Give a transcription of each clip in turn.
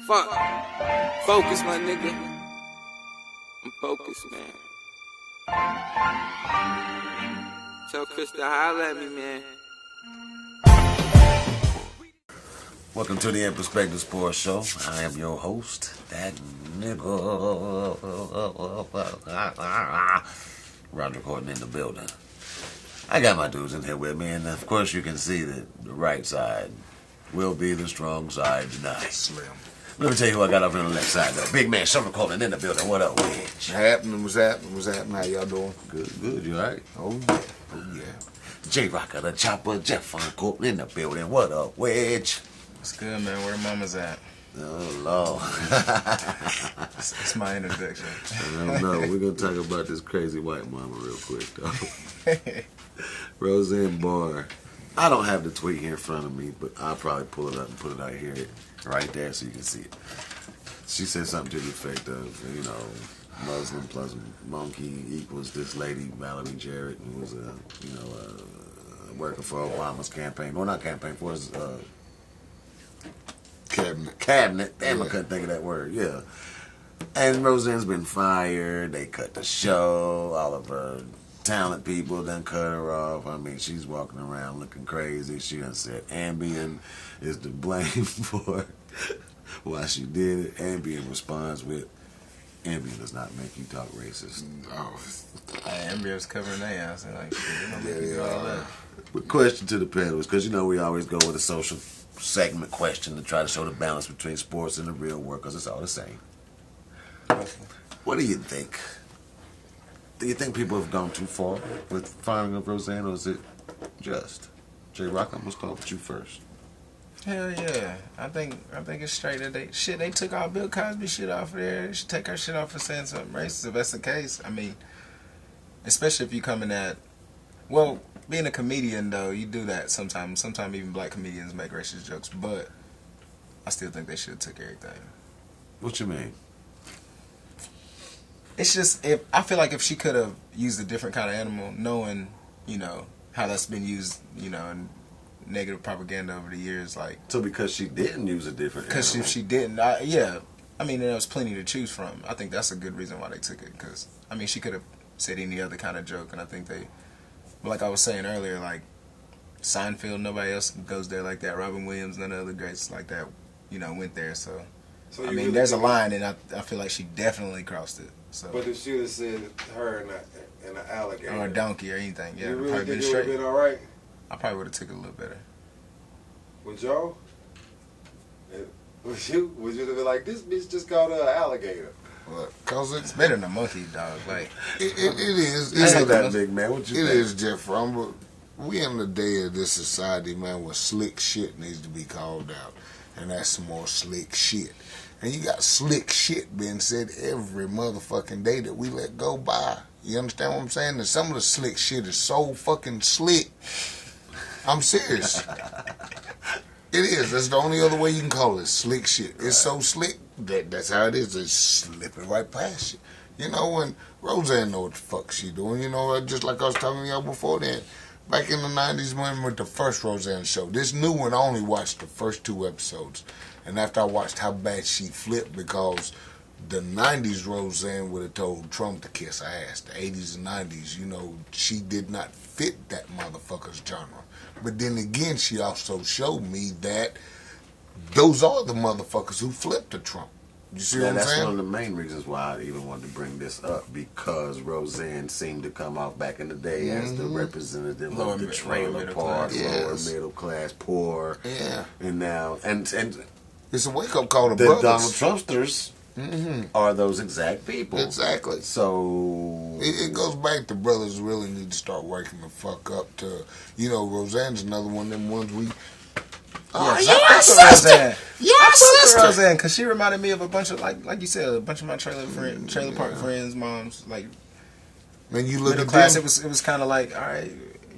Fuck. Focus, my nigga. I'm focused, man. Tell Chris to holler at me, man. Welcome to the In Perspective Sports Show. I am your host, that nigga. Roger Gordon in the building. I got my dudes in here with me, and of course you can see that the right side will be the strong side tonight. Slim. Let me tell you who I got over on the left side, though. Big man, Summer Coleman in the building. What up, Wedge? What's happening? How y'all doing? Good. You all right? Oh, yeah. J Rocker, the chopper, Jeff Coleman in the building. What up, Wedge? What's good, man? Where mama's at? Oh, Lord. It's my introduction. I don't know. We're going to talk about this crazy white mama real quick, though. Roseanne Barr. I don't have the tweet here in front of me, but I'll probably pull it up and put it out here, right there, so you can see it. She said something to the effect of, Muslim plus monkey equals this lady, Valerie Jarrett, who was working for Obama's campaign. Well, not campaign, for his cabinet. Damn, I couldn't think of that word. Yeah. And Roseanne's been fired. They cut the show. All of her talent people done cut her off. I mean, she's walking around looking crazy. She done said Ambien is to blame for why she did it. Ambien responds with, Ambien does not make you talk racist. Oh. Amber's covering their ass. And like, shit, they don't make you do all that. But question to the panelists, because we always go with a social segment question to try to show the balance between sports and the real world, because it's all the same. What do you think? Do you think people have gone too far with firing of Roseanne, or is it just? J Rock, I'm gonna start with you first. Hell yeah. I think it's straight that they took all Bill Cosby shit off of there. They should take her shit off for saying something racist if that's the case. I mean, especially if you coming at, well, being a comedian though, you do that sometimes. Sometimes even black comedians make racist jokes, but I still think they should have took everything. What you mean? It's just, I feel like if she could have used a different kind of animal, knowing, how that's been used, in negative propaganda over the years, like. So because she didn't use a different animal. Because if she didn't, yeah. I mean, there was plenty to choose from. I think that's a good reason why they took it. Because, I mean, she could have said any other kind of joke, and I think they, like I was saying earlier, like, Seinfeld, nobody else goes there like that. Robin Williams, none of the other greats like that, went there, so I mean, really there's a line, and I feel like she definitely crossed it. So. But if she would have said her and an alligator. Or a donkey or anything, yeah. You really think it would have been alright? I probably would have took it a little better. Would y'all? Would you have been like, this bitch just called her an alligator? Well, cause it's better than a monkey, dog. Like it is. It's like that, big man. What you think? It is, Jeff. We in the day of this society, man, where slick shit needs to be called out, and that's some more slick shit. And you got slick shit being said every motherfucking day that we let go by. You understand what I'm saying? And some of the slick shit is so fucking slick. I'm serious. It is. That's the only other way you can call it. Slick shit. It's so slick that's how it is. It's slipping right past you. And Roseanne know what the fuck she doing. Just like I was telling y'all before then. Back in the 90s when with the first Roseanne show. This new one, I only watched the first 2 episodes. And after I watched how bad she flipped, because the 90s Roseanne would have told Trump to kiss her ass. The 80s and 90s, she did not fit that motherfucker's genre. But then again, she also showed me that those are the motherfuckers who flipped to Trump. You see what I'm saying? That's one of the main reasons why I even wanted to bring this up, because Roseanne seemed to come off back in the day as the representative of the trailer park, lower middle class, poor. Yeah. And now, and it's a wake-up call to the brothers. Donald Trumpsters are those exact people. Exactly. So it goes back to brothers really need to start waking the fuck up to, Roseanne's another one of them ones we. Oh, your sister! Your sister! Roseanne, because she reminded me of a bunch of, like you said, a bunch of my trailer park friends, moms, like. When you look at class, them, it was kind of like, all right,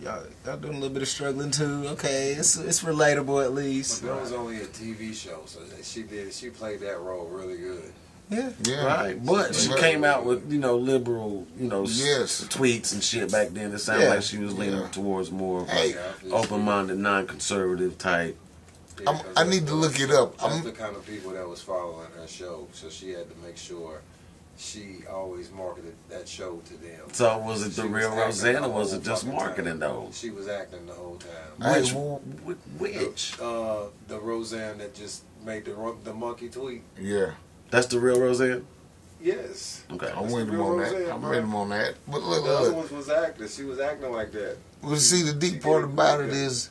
y'all doing a little bit of struggling too. Okay, it's relatable at least. But that was only a TV show, so she played that role really good. Yeah. Right. But she came out with, liberal, tweets and shit back then. It sounded like she was leaning towards more of open-minded, non-conservative type Yeah, 'cause I need to look it up. That's the kind of people that was following her show, so she had to make sure she always marketed that show to them. So was it the She was real acting Roseanne the or was whole it just fucking marketing time. though? She was acting the whole time. Which? The Roseanne that just made the monkey tweet. Yeah. That's the real Roseanne? Yes. Okay. I'm with him on that. I'm with him on that. But look, The other look. ones was acting. She was acting like that. Well, see, the deep part about it is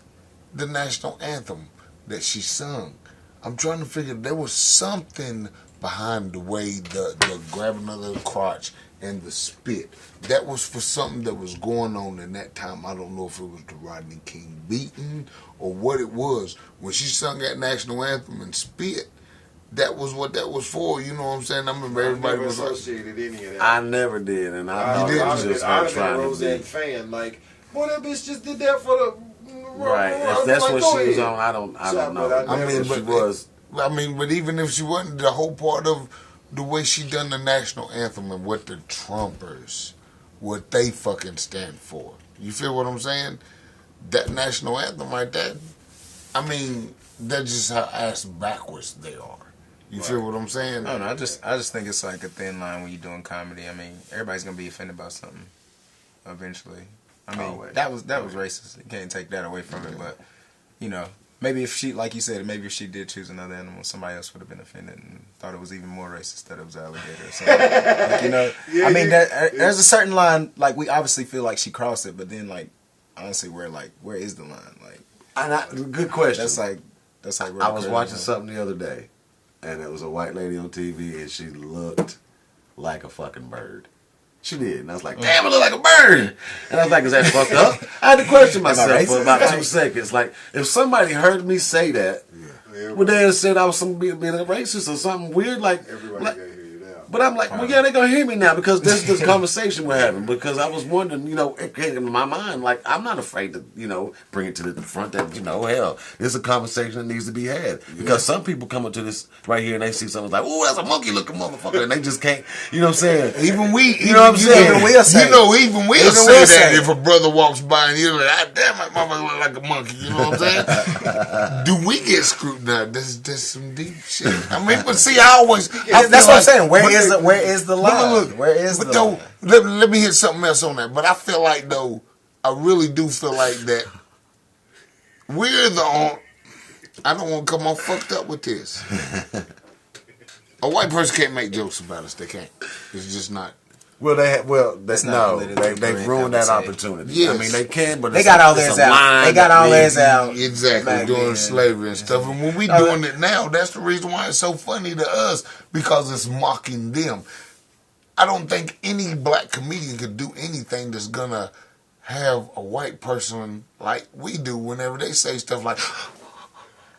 the national anthem that she sung. I'm trying to figure, there was something behind the way the grabbing of the crotch and the spit. That was for something that was going on in that time. I don't know if it was the Rodney King beating or what it was. When she sung that national anthem and spit, that was what that was for. You know what I'm saying? I remember everybody was like, associated any of that. I never did, and I thought it was just her I've been a trying to Roseanne be. fan. Like, boy, that bitch just did that for the Right. If that's what she was on, I don't know. I mean, If she was. I mean, but even if she wasn't, the whole part of the way she done the national anthem and what the Trumpers, what they fucking stand for. You feel what I'm saying? That national anthem right there, I mean, that's just how ass backwards they are. You feel what I'm saying? I don't know. I just think it's like a thin line when you're doing comedy. I mean, everybody's gonna be offended by something eventually. I mean, Always. that was racist. You can't take that away from it. But you know, maybe if she, like you said, maybe if she did choose another animal, somebody else would have been offended and thought it was even more racist that it was an alligator or something. Like, you know, I mean, there's a certain line. Like we obviously feel like she crossed it, but then like honestly, where is the line? Like, Good question. that's like I was watching something the other day, and it was a white lady on TV, and she looked like a fucking bird. She did, and I was like, "Damn, it look like a bird." And I was like, "Is that fucked up?" I had to question myself for about 2 seconds. Like, if somebody heard me say that, would they have said I was being a racist or something weird? Like, Everybody like, gotta hear you now. but I'm like, well, yeah, they're gonna hear me now because this conversation we're having. Because I was wondering, you know, it came into my mind, like, I'm not afraid to, you know, bring it to the front that, you know, hell, this is a conversation that needs to be had. Because some people come up to this right here and they see something like, oh, that's a monkey looking motherfucker, and they just can't, you know what I'm saying? Even we, you know what I'm saying? Even we'll say you know, even we'll say we'll that say if a brother walks by and you're like, ah, damn, my mama look like a monkey. You know what I'm saying? Do we get scrutinized? That's some deep shit. I mean, but see, I always, that's what I'm saying. Where is the line? Look, Where is but the though, line? let me hit something else on that. But I feel like though, I really do feel like that we're the on. I don't want to come off fucked up with this. A white person can't make jokes about us. They can't. It's just not. Well, they've ruined that conversation. opportunity. Yes. I mean, they can, but They it's got a- all it's theirs a out. line They got that all theirs needs- out. Exactly, back during then. slavery and stuff. And when we doing it now, that's the reason why it's so funny to us, because it's mocking them. I don't think any black comedian could do anything that's gonna have a white person like we do whenever they say stuff like,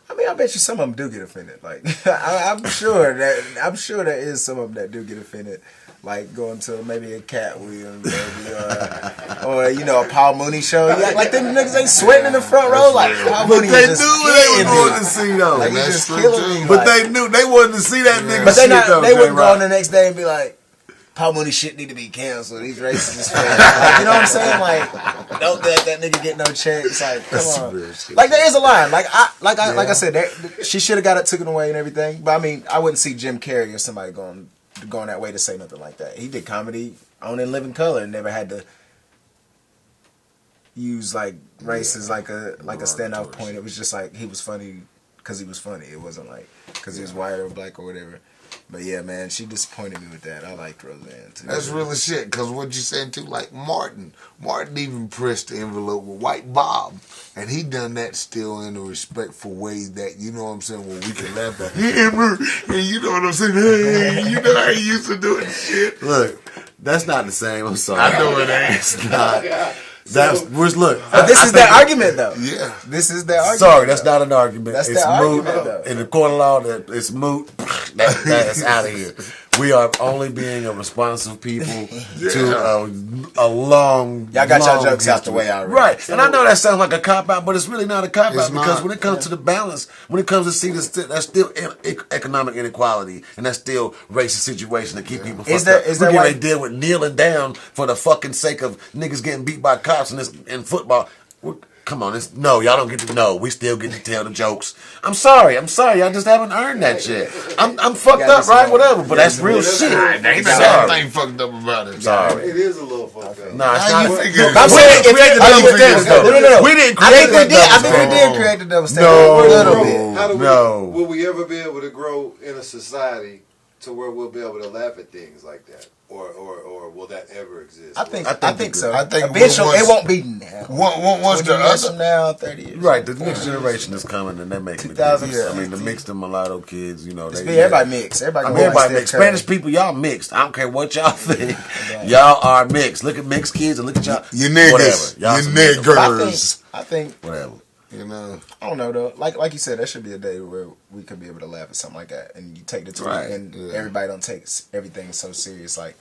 I mean, I bet you some of them do get offended. Like, I'm sure there is some of them that do get offended. Like going to maybe a Cat Williams, maybe, or you know, a Paul Mooney show. Yeah, like them niggas ain't sweating in the front row. Like Paul But Mooney they is knew just what they killing were going me. to see though. Like, he's That's just true, killing too. me. But like, they knew they wanted to see that nigga. But they shit, not. though, They wouldn't go J-Rock. on the next day and be like, Paul Mooney shit need to be canceled. He's racist as fuck. Like, you know what I'm saying? Like, don't let that nigga get no checks. Like, come on. Like, there is a line. Like I said, she should have got it taken away and everything. But I mean, I wouldn't see Jim Carrey or somebody going that way to say nothing like that. He did comedy on In Living Color and never had to use like race as like a standout point. It was just like he was funny because he was funny. It wasn't like because he was white or black or whatever. But yeah, man, she disappointed me with that. I liked Roseanne too. that's really shit. Because what you saying too, like Martin even pressed the envelope with White Bob, and he done that still in a respectful way that, you know what I'm saying, where we can laugh at him, and you know what I'm saying, hey, you know how he used to do it, shit. Look, that's not the same. I'm sorry. I know it ain't. It's not. That's look. But this is their argument, though. Yeah. This is their argument. Sorry, that's not an argument. That's it's their moot. argument, though. In the court of law, it's moot. That's out of here. We are only being a responsive people to a long. Y'all got long your jokes out the history. way already. Right? And I know that sounds like a cop out, but it's really not a cop It's out because not. when it comes to the balance, when it comes to see this, that's still economic inequality, and that's still racist situation to keep people. Is fucked there- up. is We're there getting ready white- to deal with kneeling down for the fucking sake of niggas getting beat by cops in football. Come on, y'all don't get to know. We still get to tell the jokes. I'm sorry. Y'all just haven't earned that shit. I'm fucked up, right? Whatever, but that's real shit. Ain't Sorry. nothing fucked up about it. Sorry. It is a little fucked up. Nah, it's How not. you figure? I'm saying if we No. we didn't I create think we that did. double I think we standard. did create the double standard No. a little bit. How do we, No. will we ever be able to grow in a society to where we'll be able to laugh at things like that? Or will that ever exist? I think so. I think eventually it won't be now. Once 20 the years other from now, 30 years. Right, the next generation is coming, and that makes me 2000, difference. I yeah. mean, the mixed and mulatto kids, they Everybody mixed. Everybody I gonna mean, everybody like mixed. Steph Curry. Spanish people, y'all mixed. I don't care what y'all think. Y'all are mixed. Look at mixed kids and look at y'all. you niggas, Whatever. Y'all you some niggas. niggers. I think Whatever. You know, I don't know though. Like you said, there should be a day where we could be able to laugh at something like that, and you take the time, Right. and Yeah. everybody don't take everything so serious. Like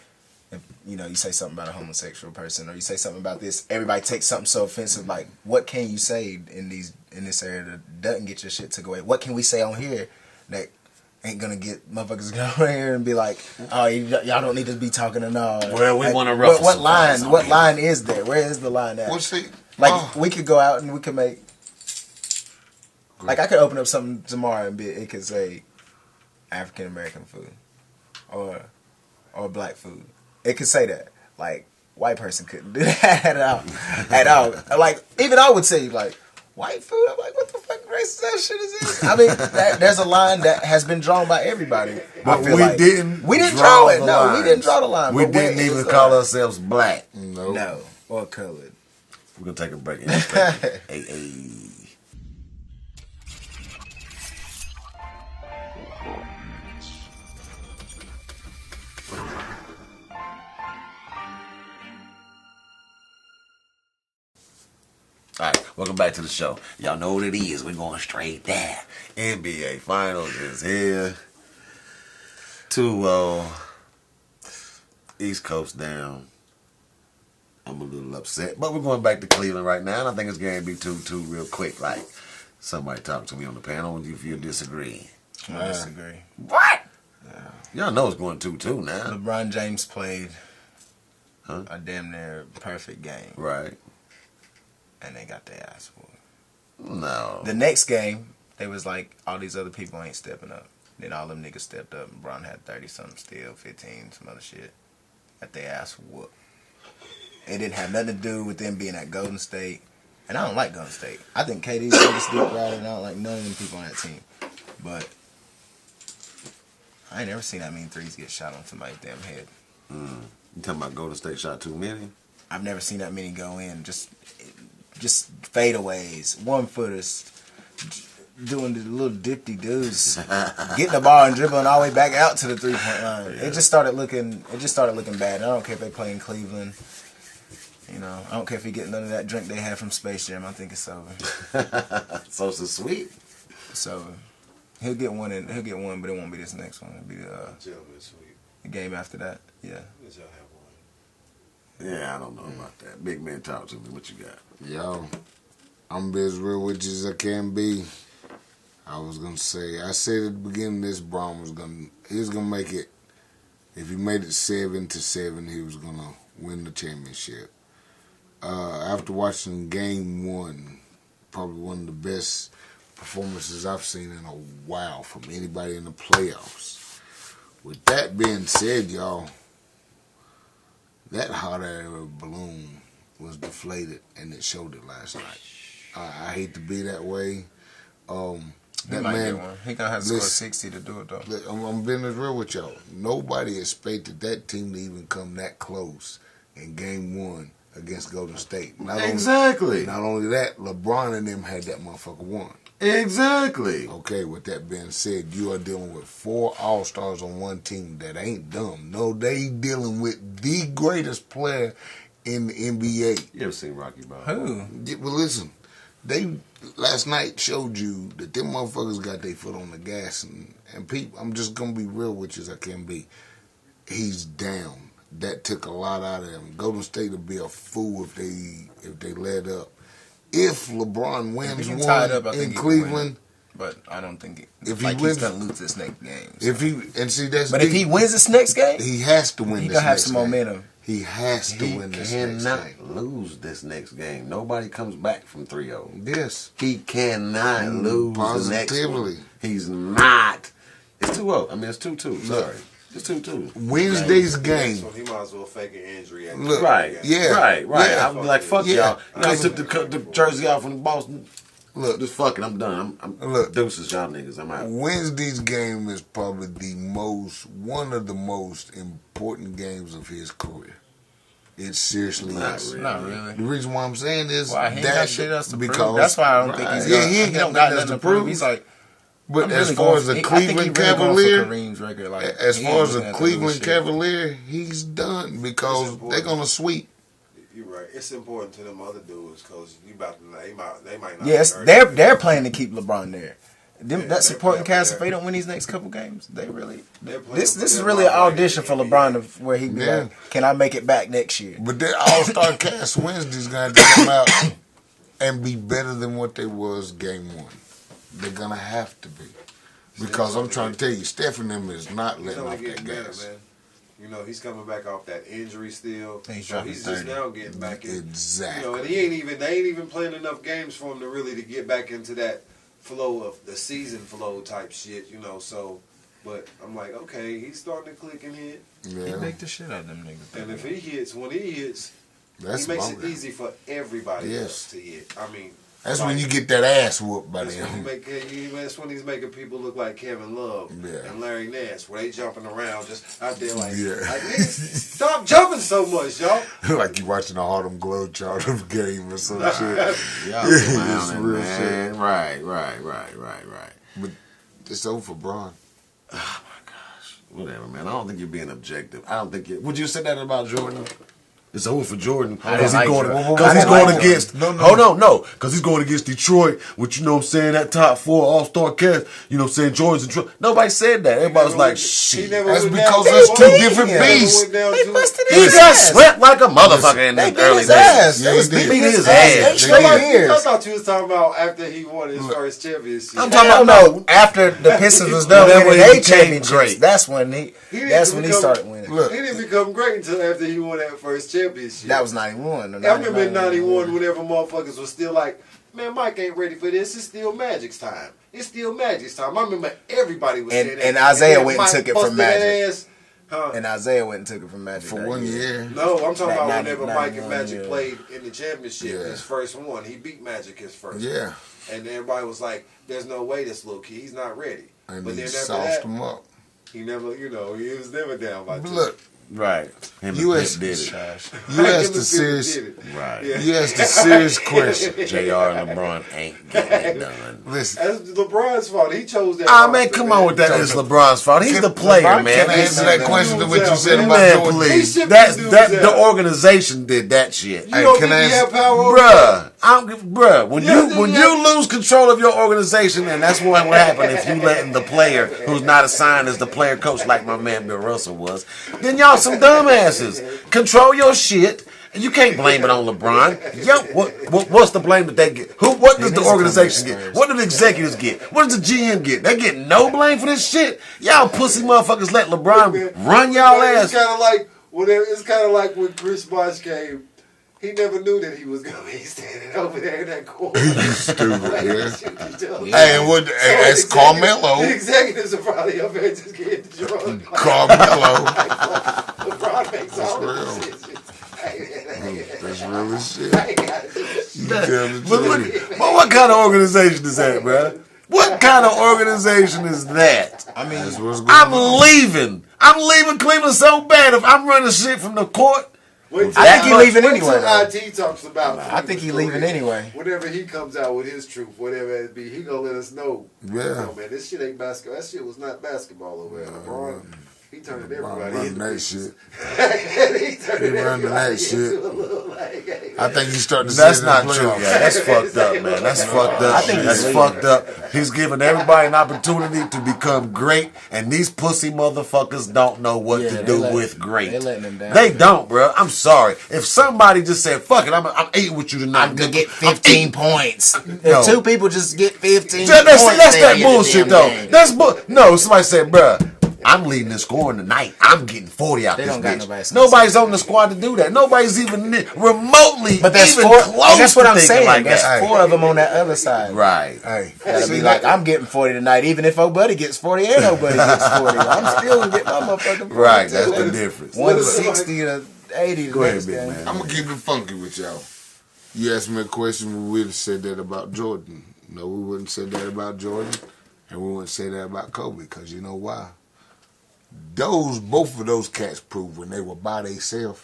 if you say something about a homosexual person, or you say something about this, everybody takes something so offensive. Like, what can you say in this area that doesn't get your shit took away? What can we say on here that ain't gonna get motherfuckers to go over here and be like, oh, y'all don't need to be talking and all. Well, we Like, wanna ruffle what some line? feathers on What here. line is there? Where is the line at? well, see, Like we could go out and we could make. Like I could open up something tomorrow and it could say African American food or black food. It could say that. Like white person couldn't do that at all. Like even I would say like white food. I'm like, what the fuck racist that shit is this? I mean, there's a line that has been drawn by everybody. But I feel we like. didn't We didn't draw draw it. the No, we lines. didn't draw the line. We But where didn't even is the call line? ourselves black. No, or colored. We're going to take a break. Hey. All right, welcome back to the show. Y'all know what it is. We're going straight there. NBA Finals is here. 2-0. East Coast down. I'm a little upset, but we're going back to Cleveland right now, and I think it's going to be 2-2 real quick. Like, somebody talk to me on the panel if you disagree. I disagree. What? Y'all know it's going 2-2 now. LeBron James played Huh? a damn near perfect game, Right. and they got their ass whooped. No. The next game, they was like, all these other people ain't stepping up. Then all them niggas stepped up. LeBron had 30-something still, 15, some other shit. Got their ass whooped. It didn't have nothing to do with them being at Golden State. And I don't like Golden State. I think KD's the biggest dick rider, and I don't like none of them people on that team. But I ain't never seen that many threes get shot on somebody's damn head. You talking about Golden State shot too many? I've never seen that many go in. Just fadeaways, 1-footers, doing the little dipty doos, getting the ball and dribbling all the way back out to the 3-point line. Yeah. It just started looking bad. I don't care if they play in Cleveland. I don't care if he get none of that drink they had from Space Jam. I think it's over. So it's sweet. It's over. He'll get one, but it won't be this next one. It'll be Gentlemen, sweet. the game after that. Yeah. Let y'all have one. Yeah, I don't know about that. Big man, talk to me. What you got? yo, I'm as real with you as I can be. I was gonna say, I said at the beginning, this Braun was gonna make it. If he made it 7-7, he was gonna win the championship. After watching Game 1, probably one of the best performances I've seen in a while from anybody in the playoffs. With that being said, y'all, that hot air balloon was deflated, and it showed it last night. I hate to be that way. That might man, get one. He gonna have to score listen, 60 to do it though. I'm being as real with y'all. Nobody expected that team to even come that close in Game 1 against Golden State. Exactly. Not only that, LeBron and them had that motherfucker won. Exactly. Okay, with that being said, you are dealing with 4 All-Stars on one team that ain't dumb. No, they dealing with the greatest player in the NBA. You ever seen Rocky Balboa? Who? Yeah, well, listen, they last night showed you that them motherfuckers got their foot on the gas, and people, I'm just gonna be real with you as I can be. He's down. That took a lot out of him. Golden State would be a fool if they let up. If LeBron wins If he one tied up, I think in he can Cleveland, But I don't think If he he's wins- gonna lose this next game. So. if he and see that's But if he wins this next game, he has to win. he this gonna have next some game. momentum. He has to win this next cannot game. lose this next game. Nobody comes back from 3-0. Yes. He cannot lose the next Positively. one. He's not. It's 2-0. I mean, it's 2-2. Sorry. It's 2-2. Wednesday's game. So he might as well fake an injury. Look, Right. Yeah. Right. Yeah. I would be like, fuck Yeah. y'all. You know, I took the jersey off from Boston. Look, Just fucking, I'm done. I'm Look. deuces, y'all niggas. I'm out. Wednesday's game is probably one of the most important games of his career. It seriously is. Not really. The reason why I'm saying is Why he ain't got shit else to prove. because That's why I don't think he's yeah, gonna, he ain't got don't nothing else to prove. He's like, But I'm as really far going as for- a I think he Cleveland really going for Cavalier, Kareem's record, like, as he far ain't as a looking at the Cleveland shit. Cavalier, he's done because they're gonna sweep. You're right. It's important to them other dudes because you about to they might not. Yes, be they're planning to keep LeBron there. Them, Yeah, that they're supporting playing cast, for if they don't win these next couple games, they really. They're playing This for is them really an right audition for in the LeBron NBA. where he be Yeah. like, "Can I make it back next year?" But their All-Star cast Wednesday's gonna come out and be better than what they was game one. They're gonna have to be. Because I'm trying to tell you, Steph and them is not He's letting only off that getting better, gas. man. You know, he's coming back off that injury still. He's So dropping he's just 30. now getting back in. Exactly. You know, and they ain't even playing enough games for him to really to get back into that flow of the season flow type shit, you know, so but I'm like, okay, he's starting to click and hit. He Yeah, make the shit out of them niggas. And if he hits, when he hits, that's he makes my it guy. easy for everybody Yes. else to hit. I mean, That's like, when you get that ass whooped by that's when, them. that's when he's making people look like Kevin Love Yeah. and Larry Nance, where they jumping around just out there like, Yeah. like niggas, stop jumping so much, y'all. Like you watching a Harlem Globetrotter game or some shit. Y'all It's clowning, real man. shit. Right. But it's over for Braun. Whatever, man. I don't think you're being objective. I don't think you. Would you say that about Jordan? It's over for Jordan I because didn't he's like going. Jordan. Because I he's didn't like going against. Jordan. Hold on, no. Because he's going against Detroit, which you know what I'm saying, that top 4 All-Star cast. You know what I'm saying, Jordan's in trouble. Nobody said that. Everybody was like, shit. That's because there's two different beasts. He got swept like a motherfucker in the early days. Yeah, he did. Beat his They ass. straight did. years. I thought you was talking about after he won his first championship. I'm I talking don't about know. After the Pistons was done That winning way he their became championships, great. that's when he didn't become- started winning. Look, He didn't become great until after he won that first championship. That was 91. Or I remember in 99. 91 whenever motherfuckers was still like, man, Mike ain't ready for this. It's still Magic's time. It's still Magic's time. I remember everybody was And- saying that. and Isaiah then went and Mike took it from busted that Magic. ass. Huh? And Isaiah went and took it from Magic for that 1 year. No, I'm talking That about 90 whenever Mike and 91, Magic yeah. played in the championship, Yeah. his first one. He beat Magic his first Yeah. one. And everybody was like, there's no way this little kid, he's not ready. And But he then after sauced that, him up. he never, he was never down by two. Look, Right. Him and US Pip did it. Trash. you asked the serious, Right. Yeah. you asked the serious question. JR and LeBron ain't getting it done. Listen, That's LeBron's fault. He chose that. Ah, man, roster, come on with that. It's LeBron's fault. He's the player, LeBron man. can answer that question to what you said about Man, Jordan. please. He shipped That these that dudes the out. organization did that shit. You don't can think I he ask- had power over Bruh, when Yes, you yes. lose control of your organization, and that's what will happen if you letting the player who's not assigned as the player coach like my man Bill Russell was, then y'all some dumbasses. Control your shit. And you can't blame it on LeBron. Yo, what's the blame that they get? What does the organization get? What do the executives get? What does the GM get? They get no blame for this shit. Y'all pussy motherfuckers let LeBron run y'all It's ass. kind of like it's kind of like when Chris Bosh came. He never knew that he was gonna be standing over there in that corner. stupid, Like, yeah. shit, you tell me. Hey, and what? As The Carmelo, executives are probably up there just getting drunk. Carmelo, LeBron makes all the real. decisions. Hey, that's real as shit. I ain't got to- You tell the But truth. what kind of organization is that, bruh? What kind of organization is that? I mean, That's what's going I'm on. leaving. I'm leaving Cleveland so bad. If I'm running shit from the court, Wait I think he leaving wait anyway, till though. IT talks about. I think he Cleveland's leaving career. anyway. Whenever he comes out with his truth, whatever it be, he gonna let us know. Yeah. No, man, this shit ain't basketball. That shit was not basketball over there. LeBron, he turned everybody running into that pieces. shit. He turned He running that everybody shit. into a little like, hey, I think he's starting to that's see it not in the true. playoffs. Yeah, that's fucked up, man. That's fucked up. I think That's he's fucked up. He's giving everybody an opportunity to become great, and these pussy motherfuckers don't know what Yeah, to they do let- with great. they letting him down. They don't, bro. I'm sorry. If somebody just said, "Fuck it, I'm eating with you tonight," I'm gonna get I'm 15 eating. points. No. If two people just get 15 That's points, that they get the bullshit damn though. game. No, somebody said, bruh, I'm leading the scoring tonight. I'm getting 40 out They this don't got bitch. nobody Nobody's on the squad to do that. Nobody's even remotely But that's even four. close And that's what to I'm thinking saying. like There's that. 4 of them on that other side. Right. Hey, Gotta see be that- like, I'm getting 40 tonight, even if old buddy gets 40 and old buddy gets 40. I'm still gonna get my motherfucking 40. Right, that's too. the difference. 160 to 80 the Go ahead, next big game. man. I'm gonna keep it funky with y'all. You asked me a question, we would have said that about Jordan. No, we wouldn't say that about Jordan, and we wouldn't say that about Kobe, because you know why? Both of those cats proved when they were by themselves,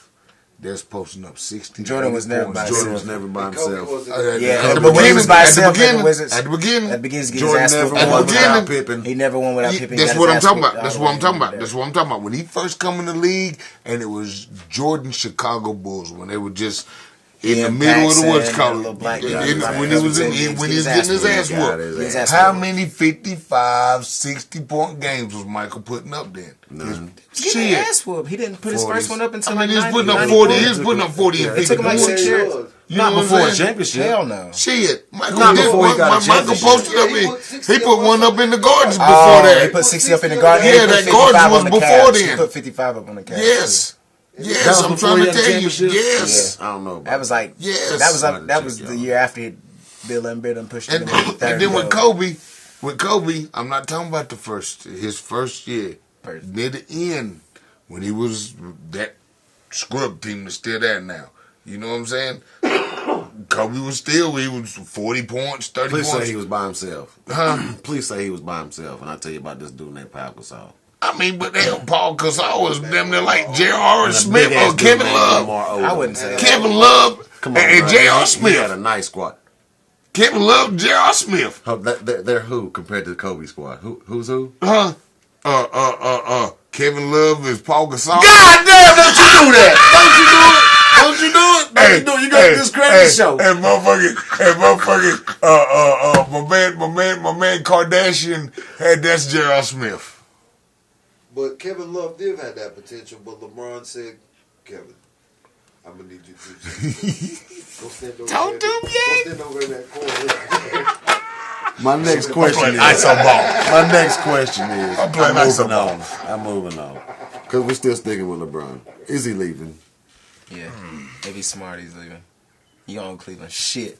they're posting up 60. Jordan was never by Jordan himself. was never by And Kobe himself. wasn't Yeah, At the but when he was beginning- by at the himself at the beginning- Wizards, at the beginning, at the beginning, getting Jordan his ass never whooped. won beginning- without Pippen. He never won without Pippen. That's Got what I'm his ass talking about. whooped That's all what the I'm way talking in about. there. That's what I'm talking about. When he first come in the league, and it was Jordan Chicago Bulls when they were just in the middle of the what's Paxson, called little black when guy, he was when he when he was getting his ass whooped. whooped. His ass How whooped. many 55, 60-point games was Michael putting up then? None. Getting Shit. his ass whooped. He didn't put his 40s. first one up until I mean, like he was 90, putting up 94. 40. He was putting up 40 and It 50 took him like points. 6 years. You Not know what before I'm a saying? championship. Hell no. Shit, Michael Not did. before he got a Michael championship. posted up. Yeah, he He put 60 put one up in the Gardens before Oh, that. he put 60 up in the Garden. Yeah, He put that 55 Gardens was on the before Cavs. then. He put 55 up on the Cavs. Yes. That Yes, was I'm before trying he to had a tell you. championship? Yes. I don't know. About That was like Yes. that was the year after Bill Lambert done pushed him And, in the third and then with goal. Kobe, I'm not talking about his first year. First. Near the end, when he was that scrub team that's still there now. You know what I'm saying? Kobe was 40 points, 30 Please points. say he was by himself. Huh? Please say he was by himself. And I'll tell you about this dude named Pau Gasol. I mean, but damn, Paul Gasol was damn near like J.R. And a Smith big-ass or dude Kevin named Love. Lamar Odom. I wouldn't say that. Kevin Love Come on, and bro. J.R. He had Smith. a nice squad. Kevin Love, J.R. Smith. They're who compared to the Kobe squad? Who's who? Huh? Kevin Love is Paul Gasol. God damn, don't you do that? Don't you do it? Don't you do it? You got to discredit the show. And my man Kardashian that's J.R. Smith. But Kevin Love did have that potential, but LeBron said, Kevin, I'm going to need you to go stand over Don't there. do Go me. stand over in that corner. My next question is. ISO ball. My next question is. I'm playing ISO ball. I'm moving on. Because we're still sticking with LeBron. Is he leaving? Yeah, if he's smart, he's leaving. You own Cleveland shit.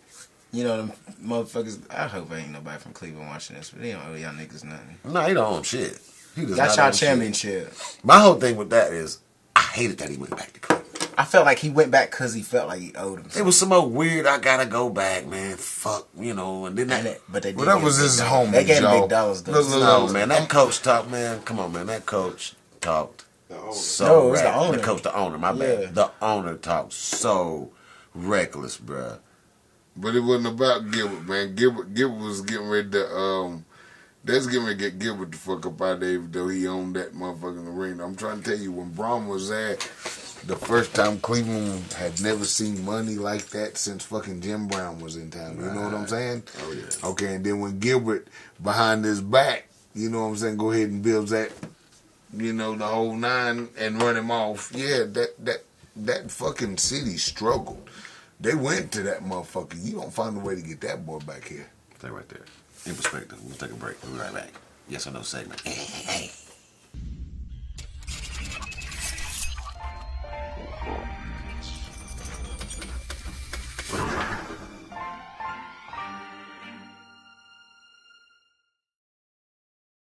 You know them motherfuckers. I hope ain't nobody from Cleveland watching this, but they don't owe y'all niggas nothing. No, he don't own shit. He does Got not y'all own shit. championship. My whole thing with that is, I hated that he went back to Cleveland. I felt like he went back because he felt like he owed him. It was some old weird, I gotta go back, man. Fuck, you know, and then that. But they did. Well, that give was him his big dollars. homie, They gave him y'all. big dollars though. Look, No, man, that coach talked, man. Come on, man. That coach talked The owner. so No, it was the reckless. owner. The coach, the owner, my Yeah. bad. The owner talked so reckless, bruh. But it wasn't about Gilbert, man. Gilbert was getting ready to that's getting ready to get Gilbert the fuck up out of there, even though he owned that motherfucking arena. I'm trying to tell you, when Braun was there, the first time Cleveland had never seen money like that since fucking Jim Brown was in town. You know what I'm saying? Oh, yeah. Okay, and then when Gilbert, behind his back, you know what I'm saying, go ahead and build that, you know, the whole nine and run him off. Yeah, that fucking city struggled. They went to that motherfucker. You don't find a way to get that boy back here. Stay right there. In perspective. We'll take a break. We'll be right back. Yes or no segment. Hey.